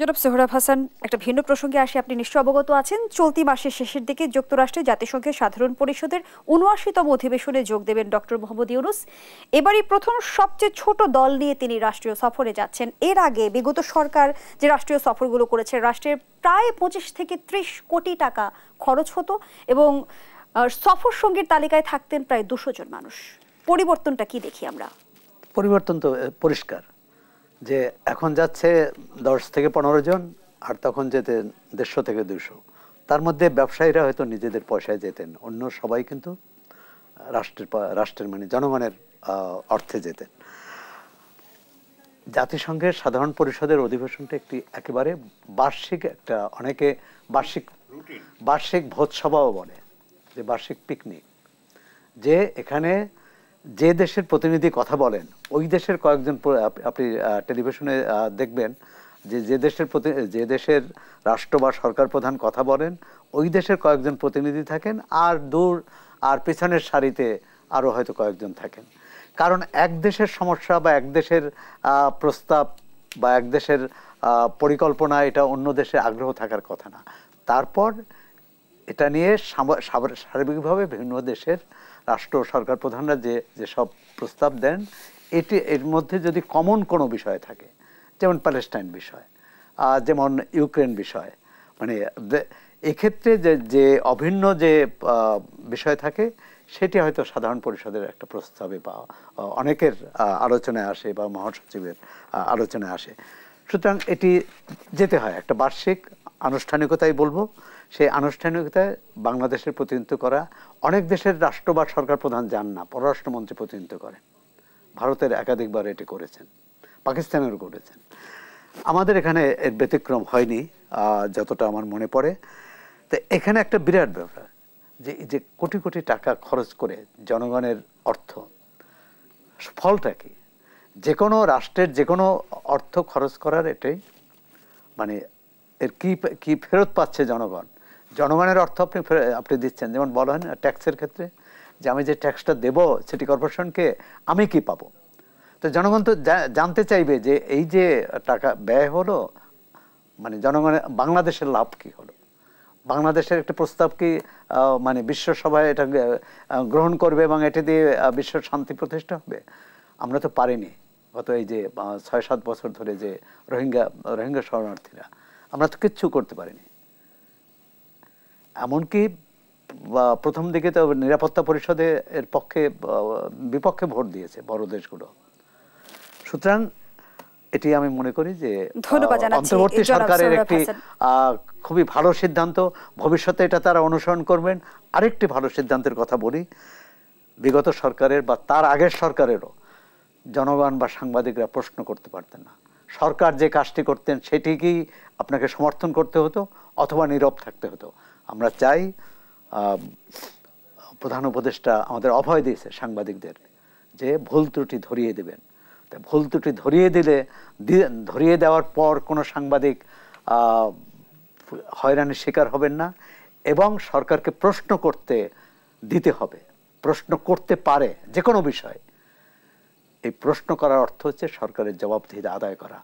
জনাব সোহরাব হাসান, একটা ভিন্ন প্রসঙ্গে আসি। আপনি নিশ্চয় অবগত আছেন, চলতি মাসের শেষের দিকে যুক্তরাষ্ট্রে জাতিসংঘের সাধারণ পরিষদের ৭৯তম অধিবেশনে যোগ দেবেন ডক্টর মোহাম্মদ ইউনূস। এবারই প্রথম সবচেয়ে ছোট দল নিয়ে তিনি রাষ্ট্রীয় সফরে যাচ্ছেন। এর আগে বিগত সরকার যে রাষ্ট্রীয় সফরগুলো করেছে, রাষ্ট্রের প্রায় ২৫ থেকে ৩০ কোটি টাকা খরচ হতো এবং সফর সঙ্গীর তালিকায় থাকতেন প্রায় ২০০ জন মানুষ। পরিবর্তনটা কি দেখি আমরা? পরিবর্তন তো পরিষ্কার, যে এখন যাচ্ছে ১০ থেকে ১৫ জন, আর তখন যেতেন ১৫০ থেকে ২০০। তার মধ্যে ব্যবসায়ীরা হয়তো নিজেদের পয়সায় যেতেন, অন্য সবাই কিন্তু রাষ্ট্রের মানে জনগণের অর্থে যেতেন। জাতিসংঘের সাধারণ পরিষদের অধিবেশনটা একটি একেবারে বার্ষিক একটা, অনেকে বার্ষিক ভোজসভাও বলে, যে বার্ষিক পিকনিক, যে এখানে যে দেশের প্রতিনিধি কথা বলেন ওই দেশের কয়েকজন, আপনি টেলিভিশনে দেখবেন যে দেশের রাষ্ট্র বা সরকার প্রধান কথা বলেন ওই দেশের কয়েকজন প্রতিনিধি থাকেন, আর দূর আর পেছনের সারিতে আরও হয়তো কয়েকজন থাকেন। কারণ এক দেশের সমস্যা বা এক দেশের প্রস্তাব বা এক দেশের পরিকল্পনা এটা অন্য দেশে আগ্রহ থাকার কথা না। তারপর এটা নিয়ে সার্বিকভাবে বিভিন্ন দেশের রাষ্ট্র সরকার প্রধানরা যেসব প্রস্তাব দেন, এর মধ্যে যদি কমন কোনো বিষয় থাকে, যেমন প্যালেস্টাইন বিষয়, যেমন ইউক্রেন বিষয়, মানে এক্ষেত্রে যে অভিন্ন যে বিষয় থাকে সেটি হয়তো সাধারণ পরিষদের একটা প্রস্তাবে বা অনেকের আলোচনায় আসে বা মহাসচিবের আলোচনায় আসে। সুতরাং এটি যেতে হয়, একটা বার্ষিক আনুষ্ঠানিকতাই বলবো। সেই আনুষ্ঠানিকতায় বাংলাদেশের প্রতিনিধিত্ব করা, অনেক দেশের রাষ্ট্র বা সরকার প্রধান যান না, পররাষ্ট্রমন্ত্রী প্রতিনিধিত্ব করেন। ভারতের একাধিকবার এটি করেছেন, পাকিস্তানেরও করেছেন। আমাদের এখানে এর ব্যতিক্রম হয়নি যতটা আমার মনে পড়ে। তো এখানে একটা বিরাট ব্যাপার, যে কোটি কোটি টাকা খরচ করে জনগণের অর্থ, ফলটা কি? যে কোনো রাষ্ট্রের যে কোনো অর্থ খরচ করার এটাই মানে এর কি ফেরত পাচ্ছে জনগণ। জনগণের অর্থ আপনি দিচ্ছেন, যেমন বলা হয় না ট্যাক্সের ক্ষেত্রে, যে আমি যে ট্যাক্সটা দেব সিটি কর্পোরেশনকে আমি কি পাবো। তো জনগণ তো জানতে চাইবে যে এই যে টাকা ব্যয় হলো, মানে জনগণের বাংলাদেশের লাভ কি হলো, বাংলাদেশের একটা প্রস্তাব কি মানে বিশ্বসভায় এটা গ্রহণ করবে এবং এটি দিয়ে বিশ্ব শান্তি প্রতিষ্ঠা হবে। আমরা তো পারিনি গত এই যে ৬-৭ বছর ধরে, যে রোহিঙ্গা শরণার্থীরা, আমরা তো কিচ্ছু করতে পারিনি। এমনকি প্রথম দিকে তো নিরাপত্তা পরিষদে এর বিপক্ষে ভোট দিয়েছে বড় দেশগুলো। সুতরাং এটি আমি মনে করি যে অন্তর্বর্তী সরকারের একটি খুবই ভালো সিদ্ধান্ত। ভবিষ্যতে এটা তারা অনুসরণ করবেন। আরেকটি ভালো সিদ্ধান্তের কথা বলি, বিগত সরকারের বা তার আগের সরকারেরও জনগণ বা সাংবাদিকরা প্রশ্ন করতে পারতেন না। সরকার যে কাজটি করতেন সেটিকেই আপনাকে সমর্থন করতে হতো অথবা নীরব থাকতে হতো। আমরা চাই, প্রধান উপদেষ্টা আমাদের অভয় দিয়েছে সাংবাদিকদের, যে ভুল ত্রুটি ধরিয়ে দেবেন। ভুল ত্রুটি ধরিয়ে দেওয়ার পর কোনো সাংবাদিক হয়রানির শিকার হবেন না, এবং সরকারকে প্রশ্ন করতে দিতে হবে। প্রশ্ন করতে পারে যে কোনো বিষয়। এই প্রশ্ন করার অর্থ হচ্ছে সরকারের জবাবদিহিতা আদায় করা।